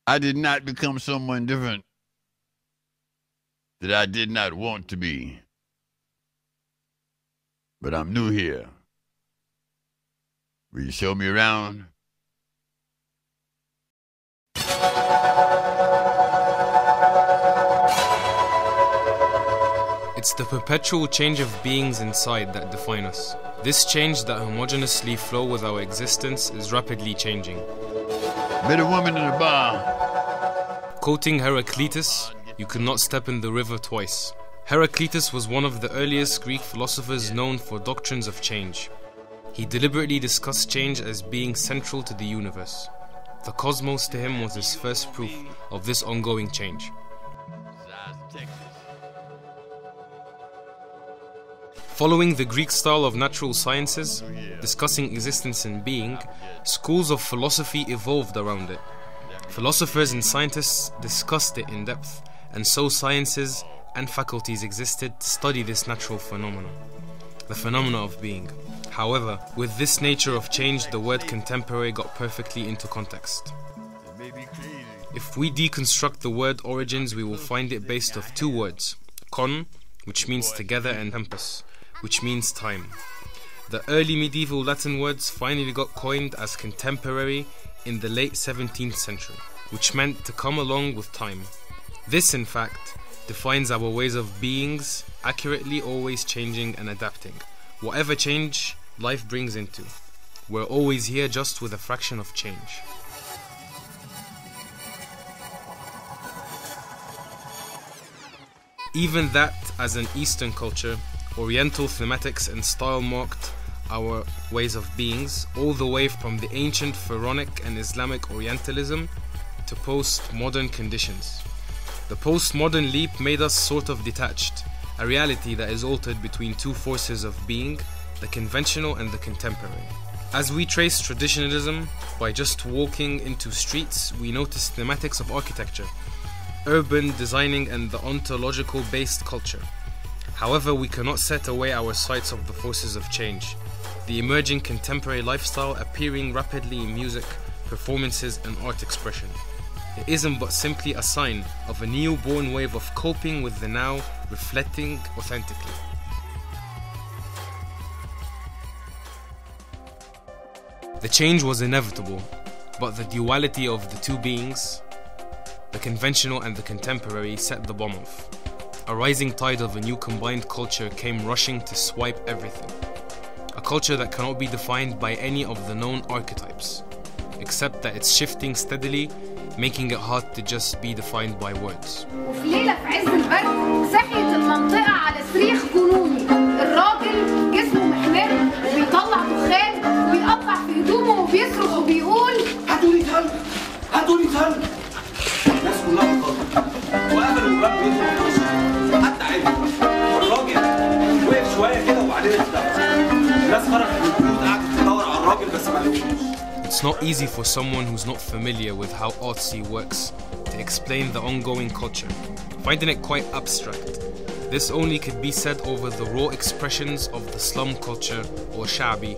I did not become someone different that I did not want to be. But I'm new here. Will you show me around? It's the perpetual change of beings inside that define us. This change that homogeneously flow with our existence is rapidly changing. Met a woman in a bar. Quoting Heraclitus, you could not step in the river twice. Heraclitus was one of the earliest Greek philosophers known for doctrines of change. He deliberately discussed change as being central to the universe. The cosmos to him was his first proof of this ongoing change. Following the Greek style of natural sciences, discussing existence and being, schools of philosophy evolved around it. Philosophers and scientists discussed it in depth, and so sciences and faculties existed to study this natural phenomenon, the phenomena of being. However, with this nature of change, the word contemporary got perfectly into context. If we deconstruct the word origins, we will find it based off two words, con, which means together, and tempus, which means time. The early medieval Latin words finally got coined as contemporary in the late 17th century, which meant to come along with time. This, in fact, defines our ways of beings, accurately always changing and adapting. Whatever change life brings into, we're always here just with a fraction of change. Even that, as an Eastern culture, Oriental thematics and style marked our ways of beings, all the way from the ancient Pharaonic and Islamic Orientalism to post-modern conditions. The postmodern leap made us sort of detached, a reality that is altered between two forces of being, the conventional and the contemporary. As we trace traditionalism, by just walking into streets, we notice thematics of architecture, urban designing and the ontological-based culture. However, we cannot set away our sights of the forces of change, the emerging contemporary lifestyle appearing rapidly in music, performances and art expression. It isn't but simply a sign of a newborn wave of coping with the now, reflecting authentically. The change was inevitable, but the duality of the two beings, the conventional and the contemporary, set the bomb off. A rising tide of a new combined culture came rushing to swipe everything. A culture that cannot be defined by any of the known archetypes, except that it's shifting steadily, making it hard to just be defined by words. وفي ليلة في عز البرد صحيت المنطقة على صريخ جنوني. الراجل جسمه محمر وبيطلع دخان وبيقطع في هدومه وبيصرخ وبيقول هاتولي تلج هاتولي تلج. الناس كلها بتطلع وقفلوا الباب بيطلعوا حتى عادي. والراجل وقف شوية كده وبعدين اختفى. الناس خرجت من البيوت قعدت تدور على الراجل بس ما لقوش. It's not easy for someone who's not familiar with how artsy works to explain the ongoing culture, finding it quite abstract. This only could be said over the raw expressions of the slum culture or sha'bi.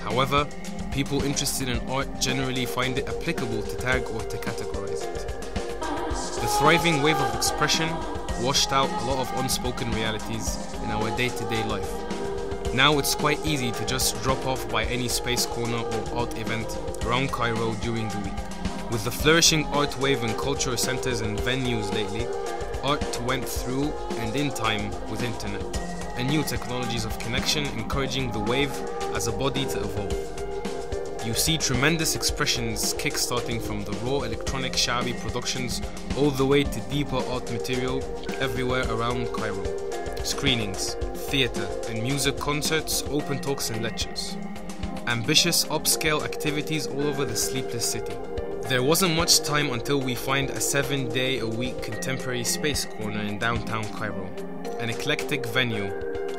However, people interested in art generally find it applicable to tag or to categorize it. The thriving wave of expression washed out a lot of unspoken realities in our day-to-day life. Now it's quite easy to just drop off by any space corner or art event around Cairo during the week. With the flourishing art wave in cultural centers and venues lately, art went through and in time with internet and new technologies of connection encouraging the wave as a body to evolve. You see tremendous expressions kick-starting from the raw electronic sha'bi productions all the way to deeper art material everywhere around Cairo. Screenings, theatre and music concerts, open talks and lectures. Ambitious upscale activities all over the sleepless city. There wasn't much time until we find a 7-day-a-week contemporary space corner in downtown Cairo, an eclectic venue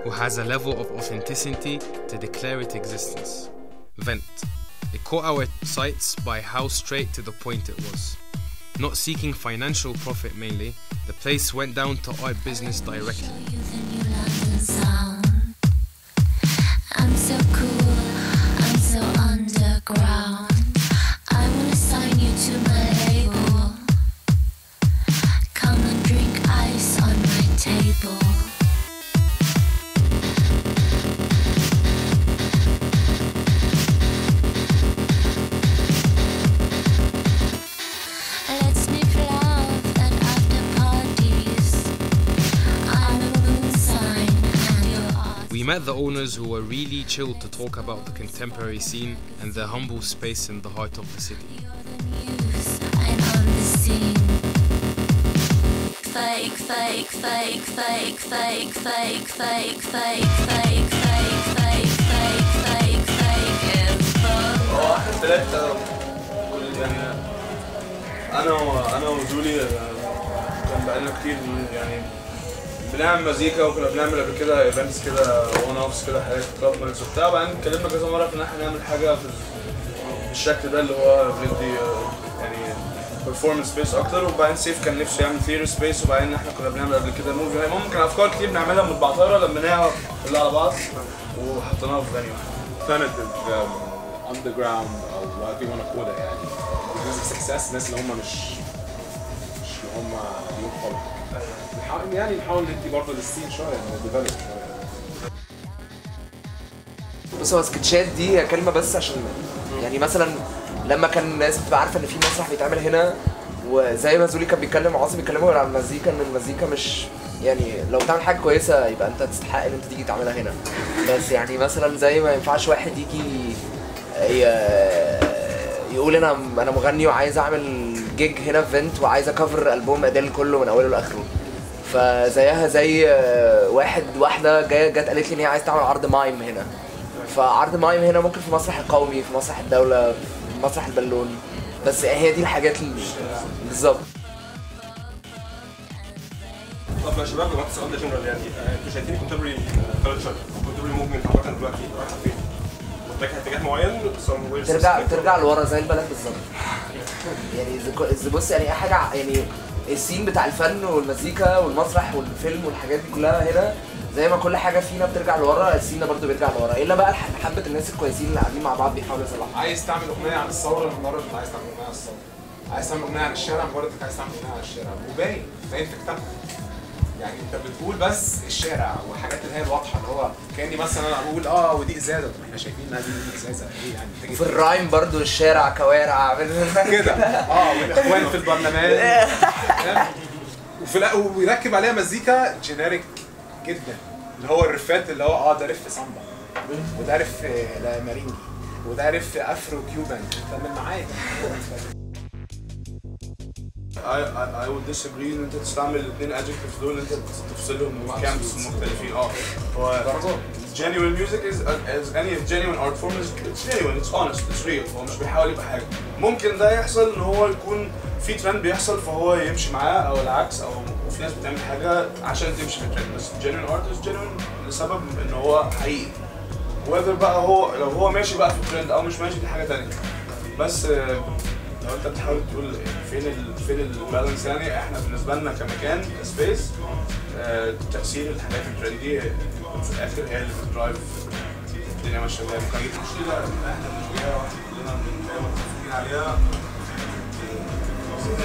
who has a level of authenticity to declare its existence. Vent. It caught our sights by how straight to the point it was. Not seeking financial profit mainly, the place went down to art business directly. I'm so cool, I'm so underground. I wanna sign you to my label. met the owners who were really chill to talk about the contemporary scene and their humble space in the heart of the city. I'm on the scene. Fake, fake, fake, fake, fake, fake, fake, fake, fake, fake, fake, fake, fake, fake info. احنا الثلاثة يعني انا وجولي كان بقالنا كتير يعني بنعمل مزيكا، وكنا بنعمل قبل كده ايفنتس كده وان اوفس كده، حاجات كلاب نايتس وبتاع. وبعدين اتكلمنا كذا مرة في ان احنا نعمل حاجة بالشكل ده اللي هو بندي يعني performance space اكتر. وبعدين سيف كان نفسه يعمل theater space، وبعدين احنا كنا بنعمل قبل كده موفي. يعني ممكن افكار كتير بنعملها متبعترة لميناها كلها على بعض وحطيناها في فانيو. alternative underground او whatever you want to call it يعني because of success. الناس اللي هم مش اللي هم اليوم خالص نحاول ندي برضه للسين شويه نديفلوب شويه. بص هو سكتشات دي هي كلمه بس عشان يعني مثلا لما كان الناس بتبقى عارفه ان في مسرح بيتعمل هنا، وزي ما زولي كان بيتكلم وعاصم بيتكلموا على المزيكا، ان المزيكا مش يعني لو بتعمل حاجه كويسه يبقى انت تستحق ان انت تيجي تعملها هنا. بس يعني مثلا زي ما ينفعش واحد يجي يقول انا مغني وعايز اعمل جيج هنا في فينت وعايز اكفر البوم اديل كله من اوله لاخره. فزيها زي واحده جت قالت لي ان هي عايز تعمل عرض مايم هنا، فعرض مايم هنا ممكن في مسرح القومي، في مسرح الدوله، في مسرح البالون. بس هي دي الحاجات اللي بالظبط. طب يا شباب دلوقتي السؤال ده جنرال يعني انتوا شايفين كونتمبرري كلتشر كونتمبري موفمنت عامه دلوقتي رايحه فين؟ متجهه اتجاه معين؟ ترجع لورا زي البلد بالظبط. يعني بص يعني اي حاجه يعني السين بتاع الفن والمزيكا والمسرح والفيلم والحاجات دي كلها هنا زي ما كل حاجه فينا بترجع لورا، السين ده برضه بيرجع لورا، الا بقى حبه الناس الكويسين اللي قاعدين مع بعض بيحاولوا يصلحوا. عايز تعمل اغنيه عن الثوره لمجرد انك عايز تعمل اغنيه عن الثوره، عايز تعمل اغنيه عن الشارع مجرد انك عايز تعمل اغنيه عن الشارع، وباين في كتابك. يعني انت بتقول بس الشارع وحاجات اللي هي الواضحه، اللي هو كاني مثلا انا بقول ودي ازازه، طب احنا شايفين انها دي ازازه ايه يعني؟ في الرايم برضو الشارع كوارع كده والاخوان في البرلمان ويركب عليها مزيكا جينيريك جدا، اللي هو الرفات اللي هو ده رف سامبا وده رف مارينجي وده رف افرو كيوبان. انت من معايا I would disagree ان انت تستعمل الاثنين adjectives دول، ان انت تفصلهم من كامبس مختلفين. هو genuine music as any genuine art form it's genuine, it's honest, it's real. هو مش بيحاول يبقى حاجه. ممكن ده يحصل ان هو يكون في ترند بيحصل فهو يمشي معاه او العكس، او في ناس بتعمل حاجه عشان تمشي في الترند. بس genuine art is genuine لسبب ان هو حقيقي. whether بقى هو لو هو ماشي بقى في الترند او مش ماشي دي حاجه ثانيه. بس لو انت بتحاول تقول فين البالانس، يعني احنا بالنسبه لنا كمكان كسبيس تاثير الحاجات الترندي في الاخر هي اللي بتدرايف الدنيا ماشيه ازاي. ممكن نجيب مشكله احنا بنواجهها واحنا كلنا دايما متفقين عليها،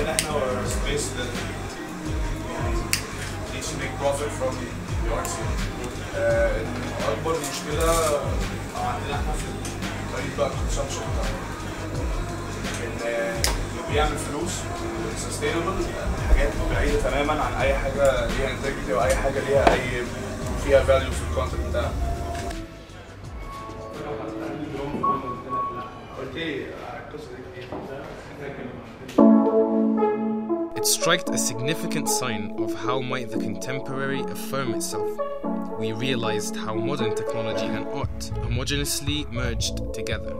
ان احنا سبيس يعني needs to make profit from the arts. اكبر مشكله عندنا احنا في طريقه بقى الكونسبشن اللي بيعمل فلوس سستينبل، حاجات بعيده تماما عن اي حاجه ليها انتجريتي او اي حاجه ليها اي فيها فاليو في الكونتنت بتاعها. It struck a significant sign of how might the contemporary affirm itself. We realized how modern technology and art homogeneously merged together,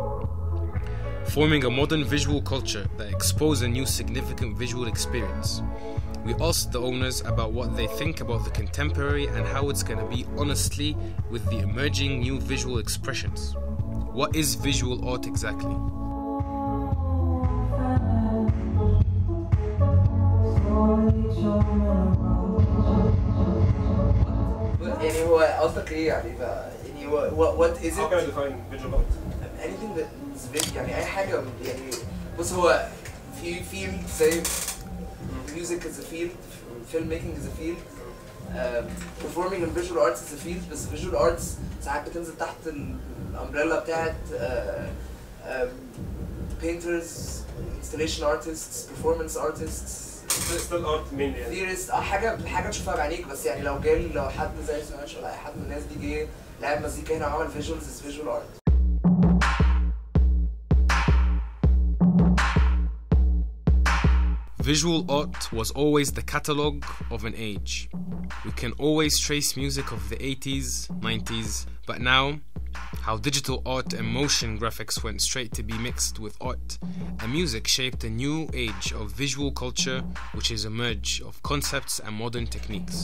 forming a modern visual culture that exposed a new significant visual experience. We asked the owners about what they think about the contemporary and how it's going to be honestly with the emerging new visual expressions. What is visual art exactly? يعني هو قصدك ايه يعني what is it? How can I define visual art? anything that is big يعني اي حاجه يعني بص هو في field زي music is a field, filmmaking is a field, performing and visual arts is a field. بس visual arts ساعات بتنزل تحت الامبريلا بتاعت painters, installation artists, performance artists, still art mainly يعني. theorists. حاجه تشوفها بعينيك. بس يعني لو حد زي سماش ولا اي حد من الناس دي جه لعب مزيكا هنا وعمل فيجوالز از فيجوال ارت. Visual art was always the catalogue of an age. We can always trace music of the 80s, 90s, but now, how digital art and motion graphics went straight to be mixed with art, and music shaped a new age of visual culture, which is a merge of concepts and modern techniques.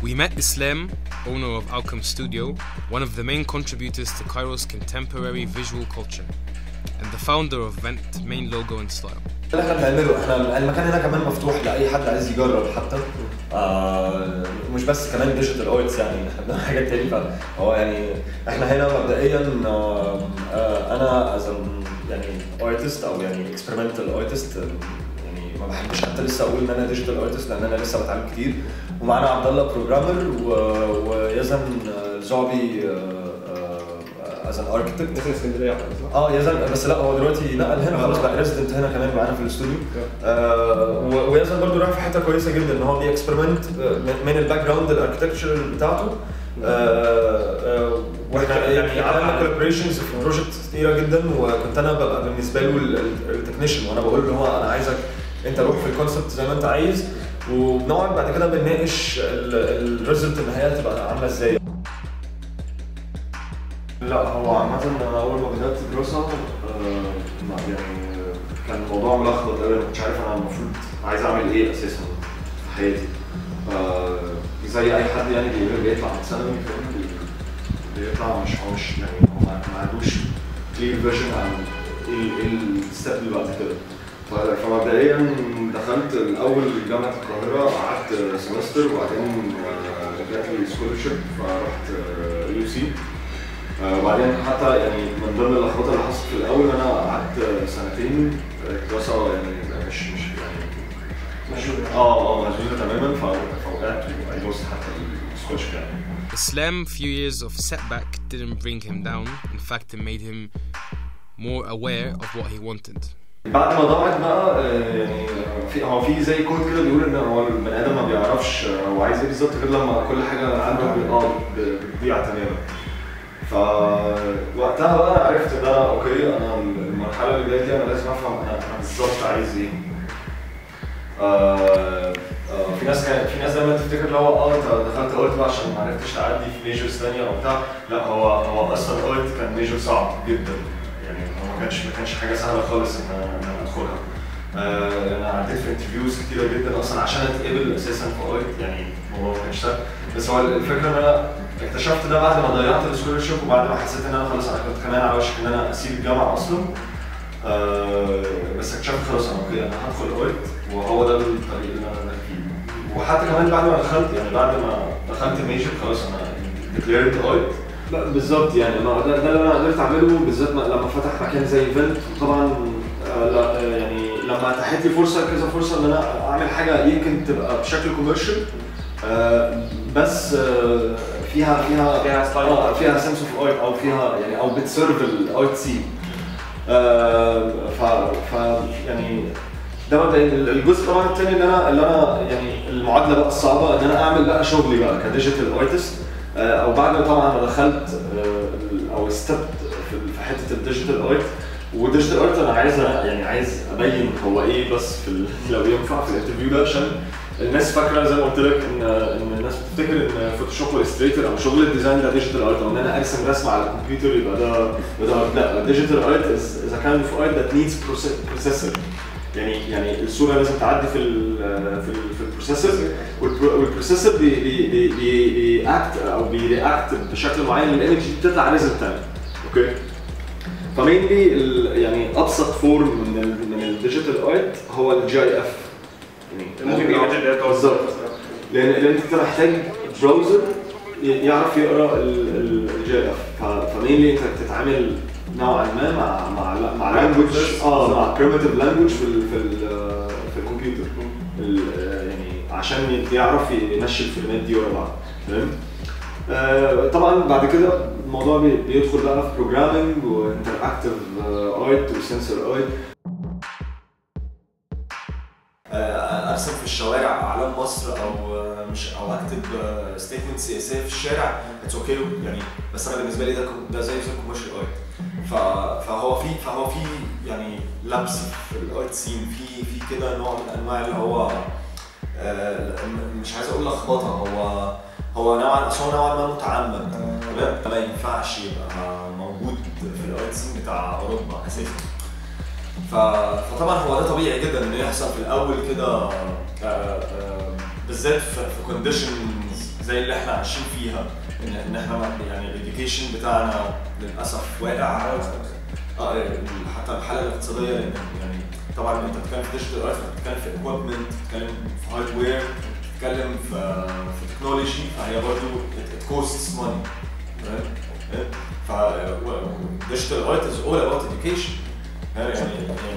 We met Islam, owner of Outcome Studio, one of the main contributors to Cairo's contemporary visual culture, and the founder of Vent main logo and style. اللي احنا بنعمله، احنا المكان هنا كمان مفتوح لاي حد عايز يجرب حتى، مش بس كمان ديجيتال ارتس، يعني احنا بنعمل حاجات تانية. فهو يعني احنا هنا مبدئيا انا يعني ارتست او يعني اكسبيرمنتال ارتست، يعني ما بحبش حتى لسه اقول ان انا ديجيتال ارتست لان انا لسه بتعلم كتير. ومعانا عبد الله بروجرامر ويزن زعبي از ان اركتكت. في اسكندريه يزن، بس لا هو دلوقتي نقل هنا خلاص بقى ريزيدنت هنا كمان معانا في الاستوديو. ويزن برضه رايح في حته كويسه جدا ان هو بيكسبيرمنت من الباك جراوند الاركتكتشر بتاعته. واحنا يعني عملنا كولابوريشنز في بروجكت كتيره جدا، وكنت انا ببقى بالنسبه له التكنيشن، وانا بقول له هو انا عايزك انت روح في الكونسبت زي ما انت عايز، وبنقعد بعد كده بنناقش الريزلت النهائيه تبقى عامله ازاي. لا هو عامة أنا أول ما بدأت الدراسة يعني كان الموضوع ملخبط قوي، ما كنتش عارف أنا المفروض عايز أعمل إيه أساساً في حياتي. زي أي حد يعني بيطلع من ثانوي بيطلع مش يعني هو ما عندوش كلير فيجن عن إيه الستيب اللي بعد كده. فمبدئياً دخلت الأول جامعة القاهرة، قعدت سمستر وبعدين جات لي سكولرشيب فرحت UC. وبعدين حتى يعني من ضمن اللخبطه اللي حصلت في الاول انا قعدت سنتين دراسه يعني مش مشغوله تماما، فوقعت وعجزت حتى السكوتش يعني. Islam, few years of setback didn't bring him down. In fact, it made him more aware of what he wanted. بعد ما ضاعت بقى يعني في زي كود كده بيقول ان هو البني ادم ما بيعرفش هو عايز ايه بالظبط غير لما كل حاجه عنده بتضيع تماما. فوقتها بقى عرفت ان انا اوكي، انا المرحله اللي جايه دي انا لازم افهم انا بالظبط عايز ايه. في ناس دايما تفتكر اللي هو انت دخلت ارت بقى عشان ما عرفتش تعدي في ميجرز ثانيه او بتاع. لا هو اصلا ارت كان ميجر صعب جدا، يعني هو ما كانش حاجه سهله خالص ان انا ادخلها. انا عديت في انترفيوز كتيره جدا اصلا عشان اتقبل اساسا في ارت، يعني الموضوع ما كانش سهل. بس هو الفكره ان انا اكتشفت ده بعد ما ضيعت السكولرشيب، وبعد ما حسيت ان انا خلاص انا كنت كمان على وشك ان انا اسيب الجامعه اصلا. بس اكتشفت خلاص انا اوكي انا هدخل ارت، وهو ده الطريق اللي انا فيه. وحتى كمان بعد ما دخلت ميجر خلاص انا ديكليرد ارت. لا بالظبط يعني ده اللي انا قدرت اعمله، بالذات لما فتح مكان زي فيلت. وطبعا يعني لما اتاحت لي كذا فرصه ان انا اعمل حاجه يمكن تبقى بشكل كوميرشال، بس فيها سنس اوف ارت، او فيها يعني او بتسيرف الارت سين. يعني ده مبدئيا. الجزء طبعا الثاني اللي انا يعني المعادله بقى الصعبه ان انا اعمل بقى شغلي بقى كديجيتال ارتست، او بعد ما طبعا ما دخلت او استبت في حته الديجيتال ارت. والديجيتال ارت انا عايز ابين هو ايه بس لو ينفع في الانترفيو ده، عشان الناس فاكره زي ما قلت لك ان الناس بتفتكر ان فوتوشوب والستريتور او شغل الديزاين ده ديجيتال ارت، او ان انا ارسم رسمه على الكمبيوتر يبقى ده لا. الديجيتال ارت از كايند اوف ارت ذات نيدز بروسيسور. يعني الصوره لازم تعدي في البروسيسور، والبروسيسور بيأكت او بيرياكت بشكل معين للايمج دي بتطلع ريزلت ثاني. اوكي، فمينلي يعني ابسط فورم من الديجيتال ارت هو الجي اف. ممكن يبقى بالظبط، لان انت محتاج براوزر يعرف يقرا الجي اف. فمينلي انت بتتعامل نوعا ما مع لانجوج، مع بريمتيف لانجوج في الكمبيوتر، يعني عشان يعرف يمشي الفريمات دي ورا بعض. تمام. طبعا بعد كده الموضوع بيدخل بقى في بروجرامينج وانتراكتيف ارت وسنسور ارت. ارسم في الشوارع اعلام مصر او اكتب ستيتمنت سياسيه في الشارع اتس اوكي يعني، بس انا بالنسبه لي ده زي كوميرشال ارت. فهو في يعني لمس في الارت سين، في كده نوع من انواع اللي هو مش عايز اقول لخبطه، هو نوعا ما متعمد، تمام؟ ما ينفعش يبقى موجود في الارت سين بتاع اوروبا اساسا. فطبعا هو ده طبيعي جدا انه يحصل في الاول كده، بالذات في كونديشنز زي اللي احنا عايشين فيها، ان احنا يعني الاديوكيشن بتاعنا للاسف واقع، حتى الحاله الاقتصاديه، لان يعني طبعا انت بتتكلم في ديجيتال ارت، بتتكلم في اكويبمنت، بتتكلم في هاردوير، بتتكلم في تكنولوجي، فهي برضه it costs money، تمام؟ ديجيتال ارت is all about education. يعني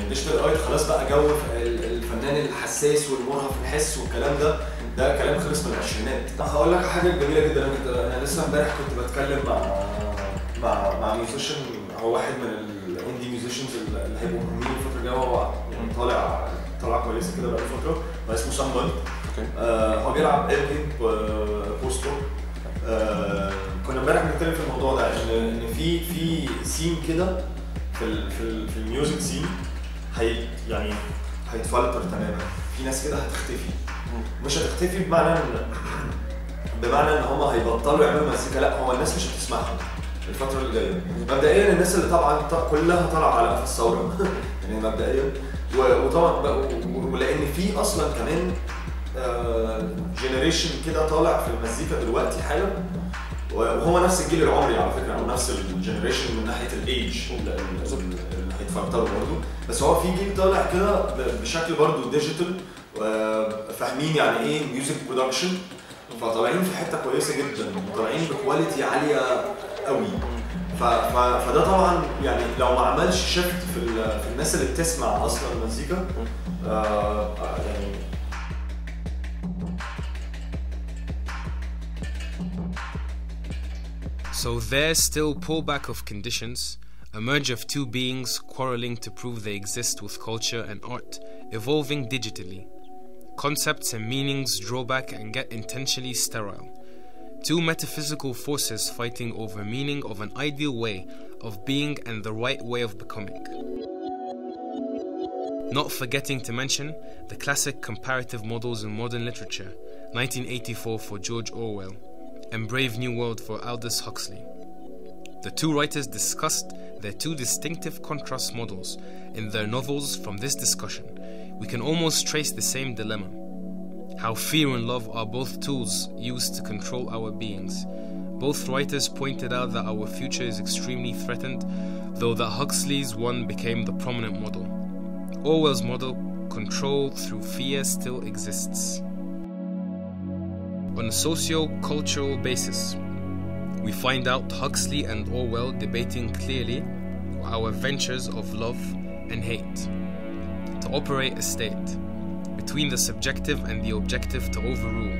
ديجيتال ارت خلاص بقى جو الفنان الحساس والمرهف الحس والكلام ده كلام خلص من العشرينات. هقول لك حاجه جميله جدا، انا لسه امبارح كنت بتكلم مع ميوزيشن، هو واحد من الاندي ميوزيشنز اللي هيبقوا مهمين الفتره الجايه، هو يعني طالع كويسه كده بقى فتره، اسمه سامبل. هو بيلعب بوست روك. كنا امبارح بنتكلم في الموضوع ده، ان في سين كده في الميوزك سين يعني هيتفلتر تماما، في ناس كده هتختفي، مش هتختفي بمعنى ان هم هيبطلوا يعملوا مزيكا، لا، هو الناس مش هتسمعهم الفتره اللي جايه. مبدئيا الناس اللي طبعا كلها طالعه على قفا الثوره يعني مبدئيا، وطبعا ولان في اصلا كمان جنريشن كده طالع في المزيكا دلوقتي حالا، وهو نفس الجيل العمري على فكره، او نفس الجنريشن من ناحيه الايج اللي هيتفرطوا برضه، بس هو في جيل طالع كده بشكل برضه ديجيتال، فاهمين يعني ايه ميوزك برودكشن، فطالعين في حته كويسه جدا، وطالعين بكواليتي عاليه قوي. فده طبعا يعني لو ما عملش شيفت في الناس اللي بتسمع اصلا المزيكا يعني So there's still pullback of conditions, a merge of two beings quarreling to prove they exist with culture and art, evolving digitally. Concepts and meanings draw back and get intentionally sterile. Two metaphysical forces fighting over meaning of an ideal way of being and the right way of becoming. Not forgetting to mention the classic comparative models in modern literature, 1984 for George Orwell, and Brave New World for Aldous Huxley. The two writers discussed their two distinctive contrast models in their novels. From this discussion, we can almost trace the same dilemma. How fear and love are both tools used to control our beings. Both writers pointed out that our future is extremely threatened, though that Huxley's one became the prominent model. Orwell's model, control through fear, still exists. On a socio-cultural basis, we find out Huxley and Orwell debating clearly our ventures of love and hate, to operate a state, between the subjective and the objective to overrule.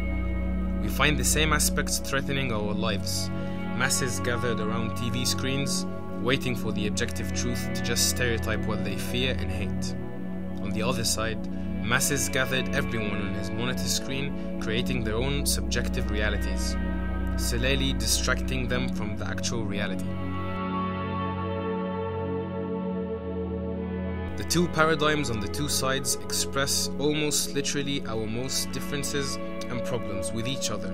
We find the same aspects threatening our lives, masses gathered around TV screens, waiting for the objective truth to just stereotype what they fear and hate. On the other side, masses gathered everyone on his monitor screen, creating their own subjective realities, slowly distracting them from the actual reality. The two paradigms on the two sides express almost literally our most differences and problems with each other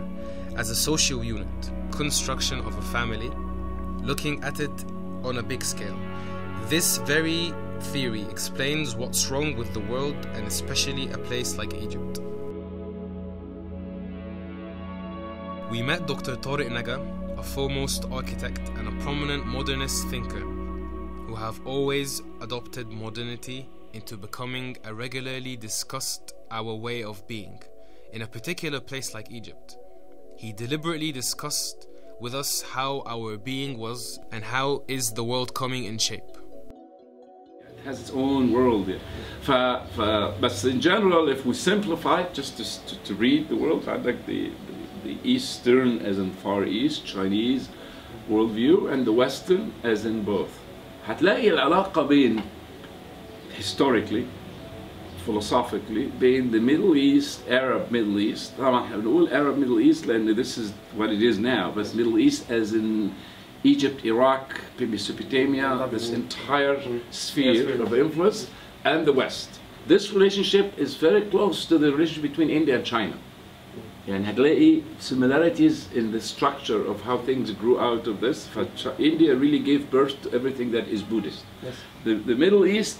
as a social unit, construction of a family, looking at it on a big scale. This very theory explains what's wrong with the world and especially a place like Egypt. We met Dr. Tariq Naga, a foremost architect and a prominent modernist thinker who have always adopted modernity into becoming a regularly discussed our way of being in a particular place like Egypt. He deliberately discussed with us how our being was and how is the world coming in shape. Has its own world. But in general, if we simplify it just to read the world, like the Eastern as in Far East, Chinese worldview, and the Western as in both. هتلاقي العلاقة بين historically, philosophically, بين the Middle East, Arab Middle East. طبعا احنا بنقول Arab Middle East لأن this is what it is now, but Middle East as in Egypt, Iraq, Mesopotamia, this entire sphere of influence, and the West. This relationship is very close to the relationship between India and China. يعني هتلاقي similarities in the structure of how things grew out of this. India really gave birth to everything that is Buddhist. Yes. The Middle East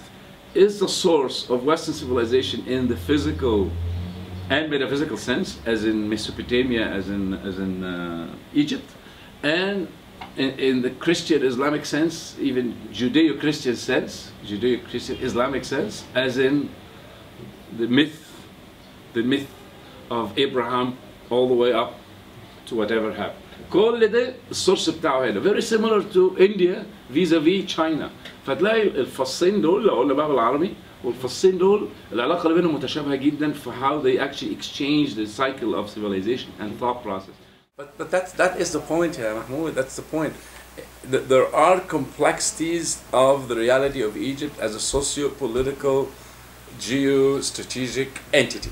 is the source of Western civilization in the physical and metaphysical sense, as in Mesopotamia, as in Egypt, and in the Christian Islamic sense, even Judeo-Christian sense, Judeo-Christian Islamic sense, as in the myth of Abraham all the way up to whatever happened. كل ده السورس بتاعه هنا. Very similar to India vis-a-vis China. فتلاقي الفصين دول، لو قلنا بقى بالعربي، والفصين دول العلاقة اللي بينهم متشابهة جدا for how they actually exchange the cycle of civilization and thought process. But that is the point here, Mahmoud. That's the point. There are complexities of the reality of Egypt as a socio-political, geostrategic entity.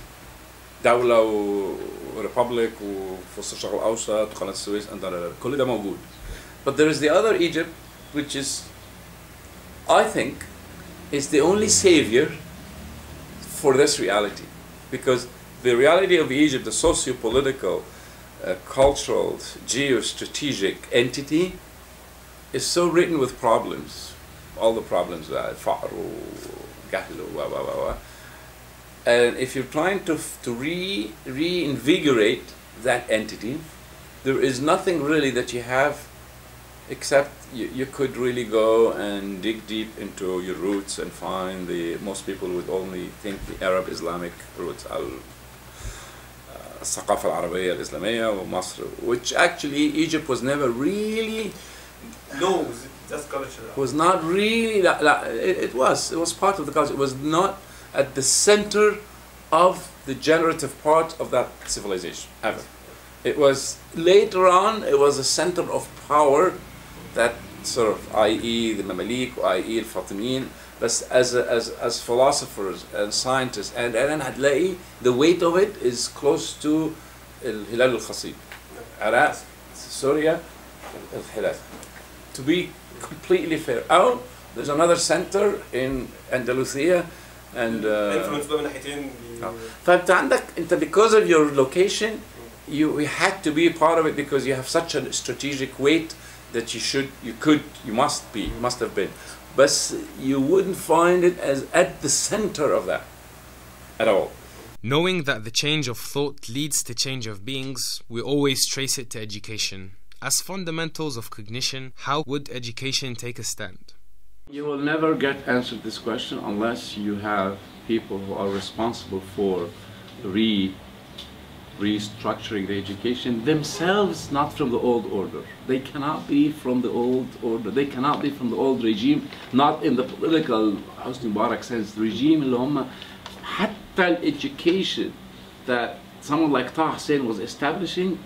دولة وريبابليك وفصل الشرق الأوسط وقناة السويس كل ده موجود. But there is the other Egypt, which is, I think, is the only savior for this reality, because the reality of Egypt, the socio-political, cultural, geostrategic entity, is so written with problems, all the problems, فقر وجهل and if you're trying to reinvigorate that entity, there is nothing really that you have except you could really go and dig deep into your roots and find most people would only think the Arab Islamic roots, الثقافة العربية الإسلامية ومصر, which actually Egypt was never really. No, that's culture. Was not really, it was part of the culture. It was not at the center of the generative part of that civilization, ever. It was later on, it was a center of power that sort of, i.e. the Mamalik, i.e. the Fatimiyin, but as philosophers and scientists, and هتلاقي the weight of it is close to الهلال الخصيب. Iraq, Syria, الهلال. To be completely fair. Oh, there's another center in Andalusia, and فانت عندك because of your location you had to be part of it because you have such a strategic weight that you must have been, but you wouldn't find it as at the center of that at all. Knowing that the change of thought leads to change of beings, we always trace it to education. As fundamentals of cognition, how would education take a stand? You will never get answered this question unless you have people who are responsible for restructuring the education themselves, not from the old order. They cannot be from the old order. They cannot be from the old regime, not in the political Hosni Mubarak sense. The regime اللي هم حتى education that someone like Taha Hussein was establishing,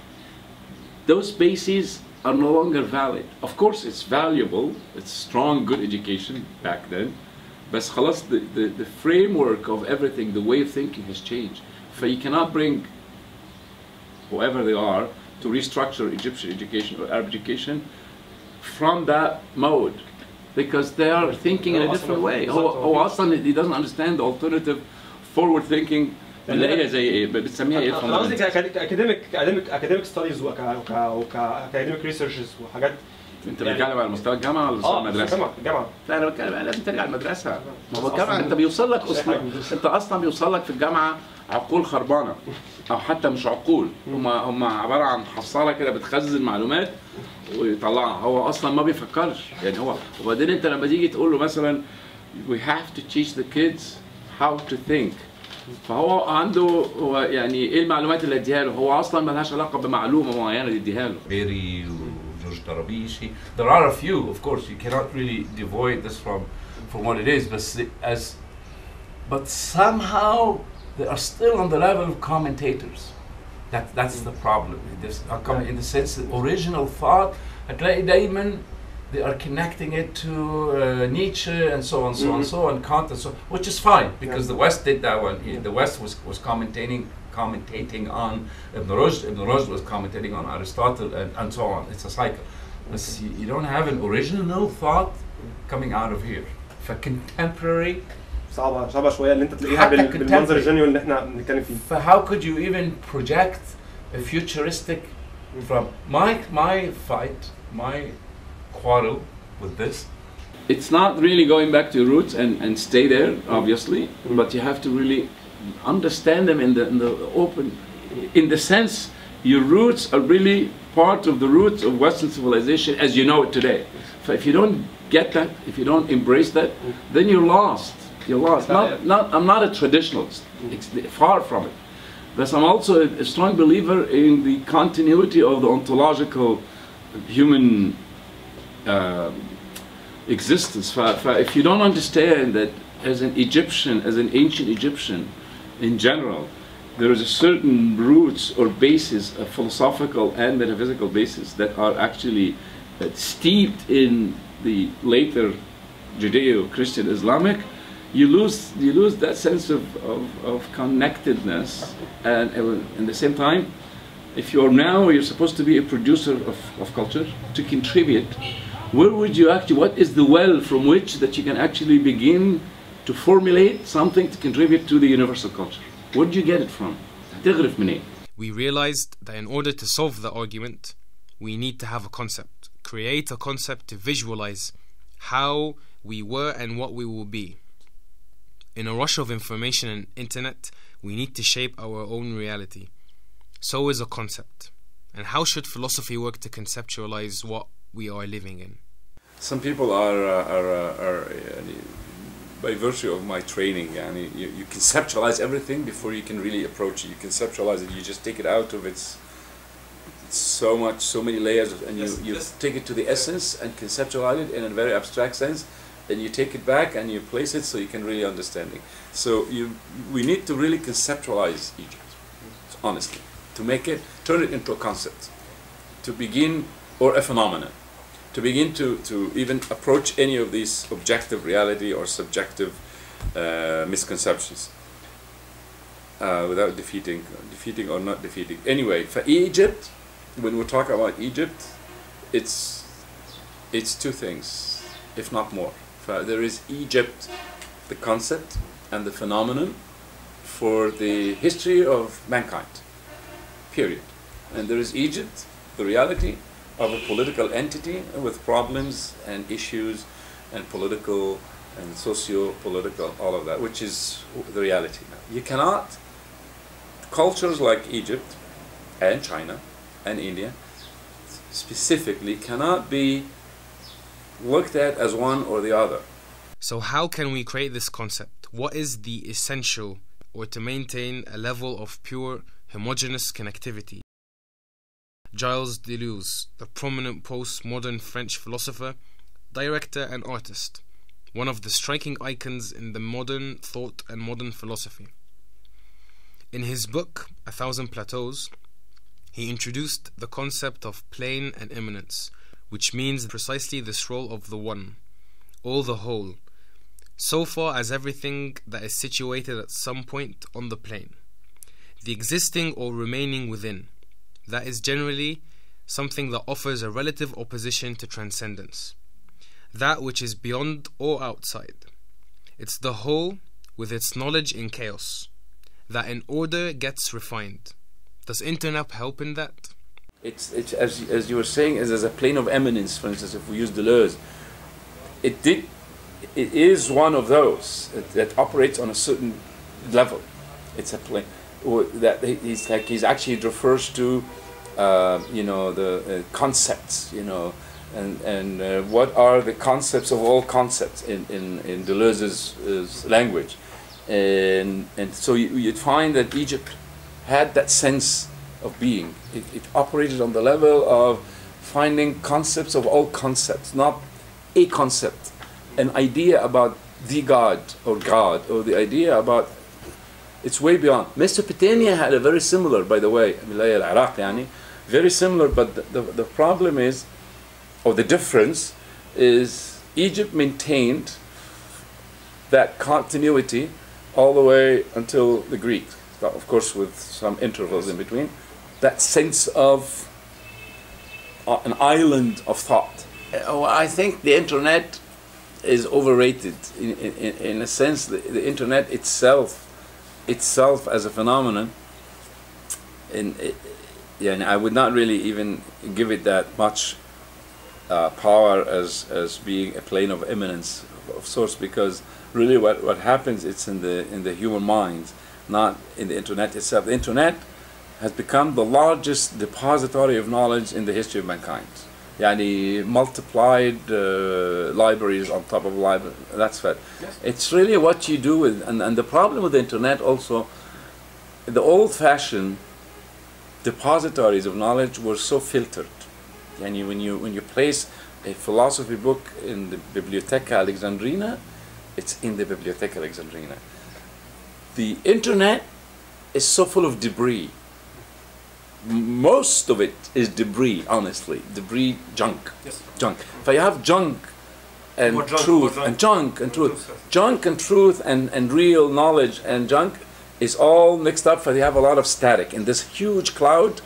those bases are no longer valid. Of course it's valuable, it's strong, good education back then, but خلاص the framework of everything, the way of thinking has changed. So you cannot bring whoever they are to restructure Egyptian education or Arab education from that mode, because they are thinking in a different way. He doesn't understand the alternative forward thinking اللي هي زي ايه بتسميها ايه انا قصدي اكاديميك ستاديز وكاكاديميك ريسيرشز وحاجات. انت بتتكلم على مستوى الجامعه ولا مستوى المدرسه؟ الجامعه. لا انا بتكلم لازم ترجع المدرسه. ما هو الجامعه انت بيوصل لك انت اصلا بيوصل لك في الجامعه عقول خربانه او حتى مش عقول، هم عباره عن حصاله كده بتخزن معلومات ويطلعها، هو اصلا ما بيفكرش يعني هو. وبعدين انت لما تيجي تقول له مثلا we have to teach the kids how to think، فهو عنده هو يعني ايه المعلومات اللي اديها له؟ هو اصلا ما لهاش علاقه بمعلومه معينه يديها له. بيري وجورج طرابيشي. There are a few, of course. You cannot really devoid this from what it is, but somehow they are still on the level of commentators. That's the problem. In the sense that original thought, هتلاقي دايما they are connecting it to Nietzsche and so on, so on, so on, Kant and so on, which is fine because the West did that one. The West was commentating on Ibn Rushd. Ibn Rushd was commentating on Aristotle and so on. It's a cycle. But you don't have an original thought coming out of here. For contemporary. صعبة شوية اللي انت تلاقيها بالمنظر الجنوي اللي احنا بنتكلم فيه. How could you even project a futuristic from my fight, my quarrel with this? It's not really going back to your roots and stay there, obviously, but you have to really understand them in the open, in the sense your roots are really part of the roots of Western civilization as you know it today. So if you don't get that, if you don't embrace that, then you're lost. You're lost. I'm not a traditionalist, far from it. But I'm also a strong believer in the continuity of the ontological human existence. If you don't understand that as an Egyptian, as an ancient Egyptian in general, there is a certain roots or basis, a philosophical and metaphysical basis that are actually steeped in the later Judeo-Christian Islamic, you lose that sense of connectedness, and at the same time, if you're supposed to be a producer of culture, to contribute, where would you actually, what is the well from which that you can actually begin to formulate something to contribute to the universal culture? Where did you get it from? We realized that in order to solve the argument, we need to have a concept, create a concept to visualize how we were and what we will be. In a rush of information and internet, we need to shape our own reality. So is a concept. And how should philosophy work to conceptualize what we are living in? Some people are by virtue of my training, you conceptualize everything before you can really approach it. You conceptualize it, you just take it out of its so many layers, and you take it to the essence and conceptualize it in a very abstract sense. Then you take it back and you place it so you can really understand it. So we need to really conceptualize Egypt, honestly, to turn it into a concept, to begin, or a phenomenon, to begin to even approach any of these objective reality or subjective misconceptions without defeating or not defeating. Anyway, for Egypt, when we talk about Egypt, it's two things, if not more. There is Egypt, the concept and the phenomenon for the history of mankind, period. And there is Egypt, the reality of a political entity with problems and issues and political and socio-political, all of that, which is the reality now. You cannot, cultures like Egypt and China and India specifically cannot be looked at as one or the other. So how can we create this concept? What is the essential, or to maintain a level of pure homogeneous connectivity? Gilles Deleuze, the prominent postmodern French philosopher, director and artist, one of the striking icons in the modern thought and modern philosophy. In his book, 1,000 Plateaus, he introduced the concept of plane and immanence, which means precisely this role of the one, or the whole, so far as everything that is situated at some point on the plane, the existing or remaining within, that is generally something that offers a relative opposition to transcendence, that which is beyond or outside. It's the whole with its knowledge in chaos, that in order gets refined. Does internet help in that? It's as you were saying, is as a plane of eminence. For instance, if we use Deleuze, it is one of those that operates on a certain level. It's a plane that he's actually refers to, the concepts, and what are the concepts of all concepts in Deleuze's language, and so you'd find that Egypt had that sense of being. It operated on the level of finding concepts of all concepts, not a concept, an idea about the God, or the idea about It's way beyond. Mesopotamia had a very similar, by the way, Iraq, يعني, very similar, but the problem is, or the difference is, Egypt maintained that continuity all the way until the Greeks, of course with some intervals in between, that sense of an island of thought. I think the internet is overrated in a sense. The internet itself as a phenomenon, and I would not really even give it that much power as being a plane of immanence of sorts, because really what happens, it's in the human minds, not in the internet itself. The internet has become the largest depository of knowledge in the history of mankind. Yani multiplied libraries on top of libraries. That's fact. Yes. It's really what you do with, and the problem with the internet also, the old-fashioned depositories of knowledge were so filtered. Yani when you place a philosophy book in the Bibliotheca Alexandrina, it's in the Bibliotheca Alexandrina. The internet is so full of debris. Most of it is debris, honestly. Debris, junk. Yes. Junk. If you have junk and truth, and junk and truth, junk and truth and real knowledge and junk is all mixed up, for you have a lot of static. In this huge cloud,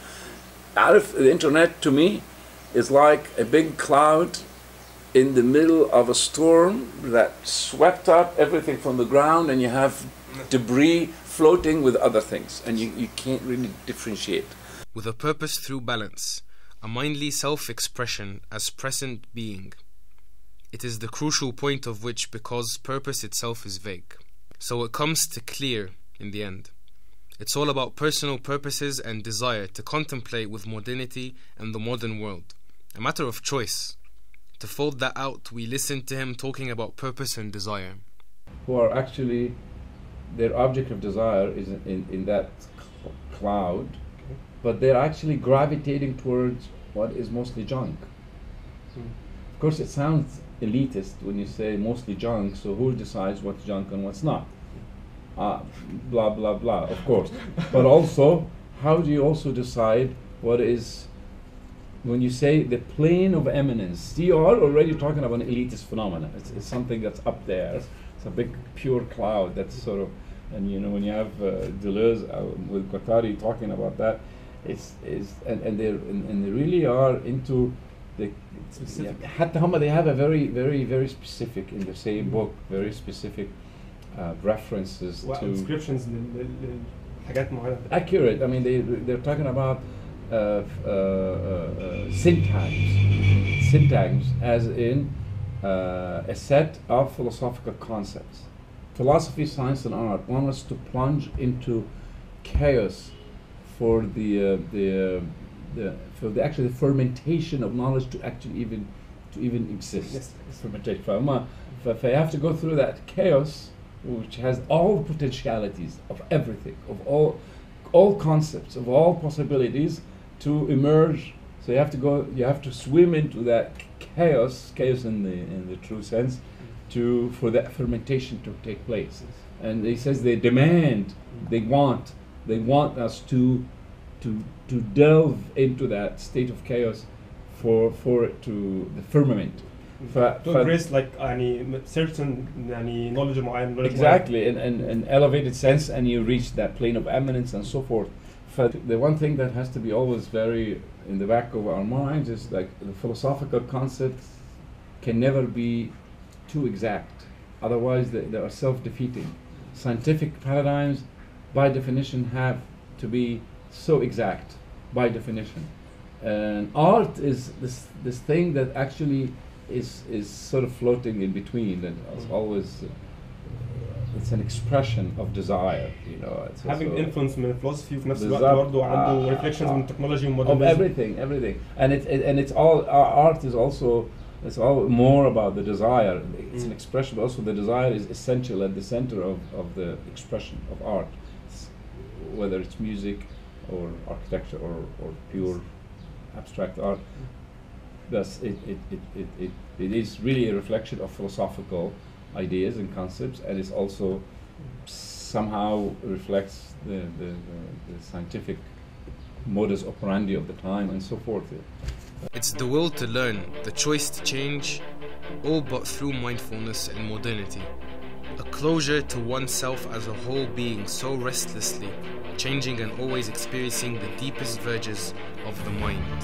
out of the internet, to me, is like a big cloud in the middle of a storm that swept up everything from the ground, and you have debris floating with other things, and you can't really differentiate. With a purpose through balance, a mindly self-expression as present being. It is the crucial point of which, because purpose itself is vague. So it comes to clear in the end. It's all about personal purposes and desire to contemplate with modernity and the modern world. A matter of choice. To fold that out, we listen to him talking about purpose and desire. Who are actually, their object of desire is in that cloud, but they're actually gravitating towards what is mostly junk. Of course, it sounds elitist when you say mostly junk, so who decides what's junk and what's not? Blah, blah, blah, of course. But also, how do you also decide what is, when you say the plane of eminence, you are already talking about an elitist phenomenon. It's something that's up there. It's a big, pure cloud that's sort of, and you know, when you have Deleuze with Guattari talking about that, and they really are into the specific. Yeah, they have a very, very, very specific, in the same book, very specific references to descriptions accurate. I mean, they're talking about syntax as in a set of philosophical concepts. Philosophy, science, and art want us to plunge into chaos for the fermentation of knowledge to actually even exist. Yes. Fermentation. If I have to go through that chaos, which has all potentialities of everything, of all concepts, of all possibilities, to emerge. So you have to swim into that chaos in the true sense, for that fermentation to take place. And he says they demand, they want us to delve into that state of chaos for it to the firmament. To embrace like any certain knowledge معين. Exactly, in an elevated sense, and you reach that plane of eminence and so forth. But the one thing that has to be always very in the back of our minds is like the philosophical concepts can never be too exact. Otherwise, they are self-defeating. Scientific paradigms, by definition, have to be so exact, by definition. And art is this thing that actually is sort of floating in between, and it's always it's an expression of desire, you know. It's having influence من philosophy وفي نفس الوقت برضه عنده reflections من technology and modernism. Of everything, and it's all, our art is also, it's all more about the desire. It's an expression, but also the desire is essential at the center of the expression of art, whether it's music or architecture or pure abstract art. Thus, it is really a reflection of philosophical ideas and concepts, and it's also somehow reflects the scientific modus operandi of the time and so forth. It's the will to learn, the choice to change, all but through mindfulness and modernity. A closure to oneself as a whole being so restlessly, changing and always experiencing the deepest verges of the mind.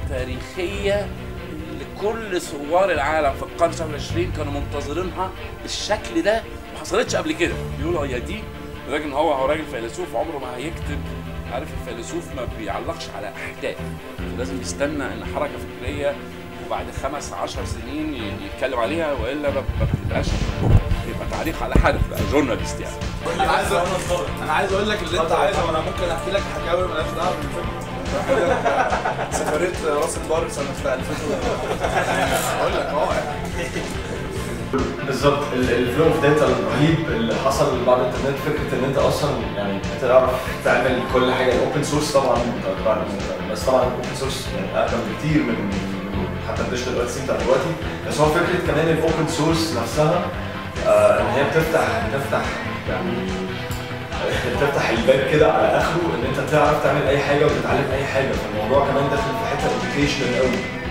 تاريخية اللي كل ثوار العالم في القرن 29 كانوا منتظرينها بالشكل ده، ما حصلتش قبل كده. بيقولوا هي دي، لكن هو راجل فيلسوف عمره ما هيكتب. عارف الفيلسوف ما بيعلقش على احداث، لازم يستنى ان حركه فكريه وبعد 15 سنين يتكلم عليها، والا ما بتبقاش يبقى تعليق على حدث، بقى جورناليست يعني. انا عايز اقول لك اللي انت عايزه، وانا ممكن احكي لك حكاوي مالهاش دعوه بالفيلم. سافرت راس البر سنه 2000. اقول لك بالظبط الفلو اوف داتا الرهيب اللي حصل بعد الانترنت، فكره ان انت اصلا يعني تعرف تعمل كل حاجه. الاوبن سورس طبعا بس طبعا الاوبن سورس يعني اقدم بكتير من حتى الديجيتال ارتس بتاع دلوقتي، بس هو فكره كمان الاوبن سورس نفسها ان هي بتفتح يعني تفتح الباب كده على اخره ان انت تعرف تعمل اي حاجه وتتعلم اي حاجه. فالموضوع كمان داخل في حته educational قوي.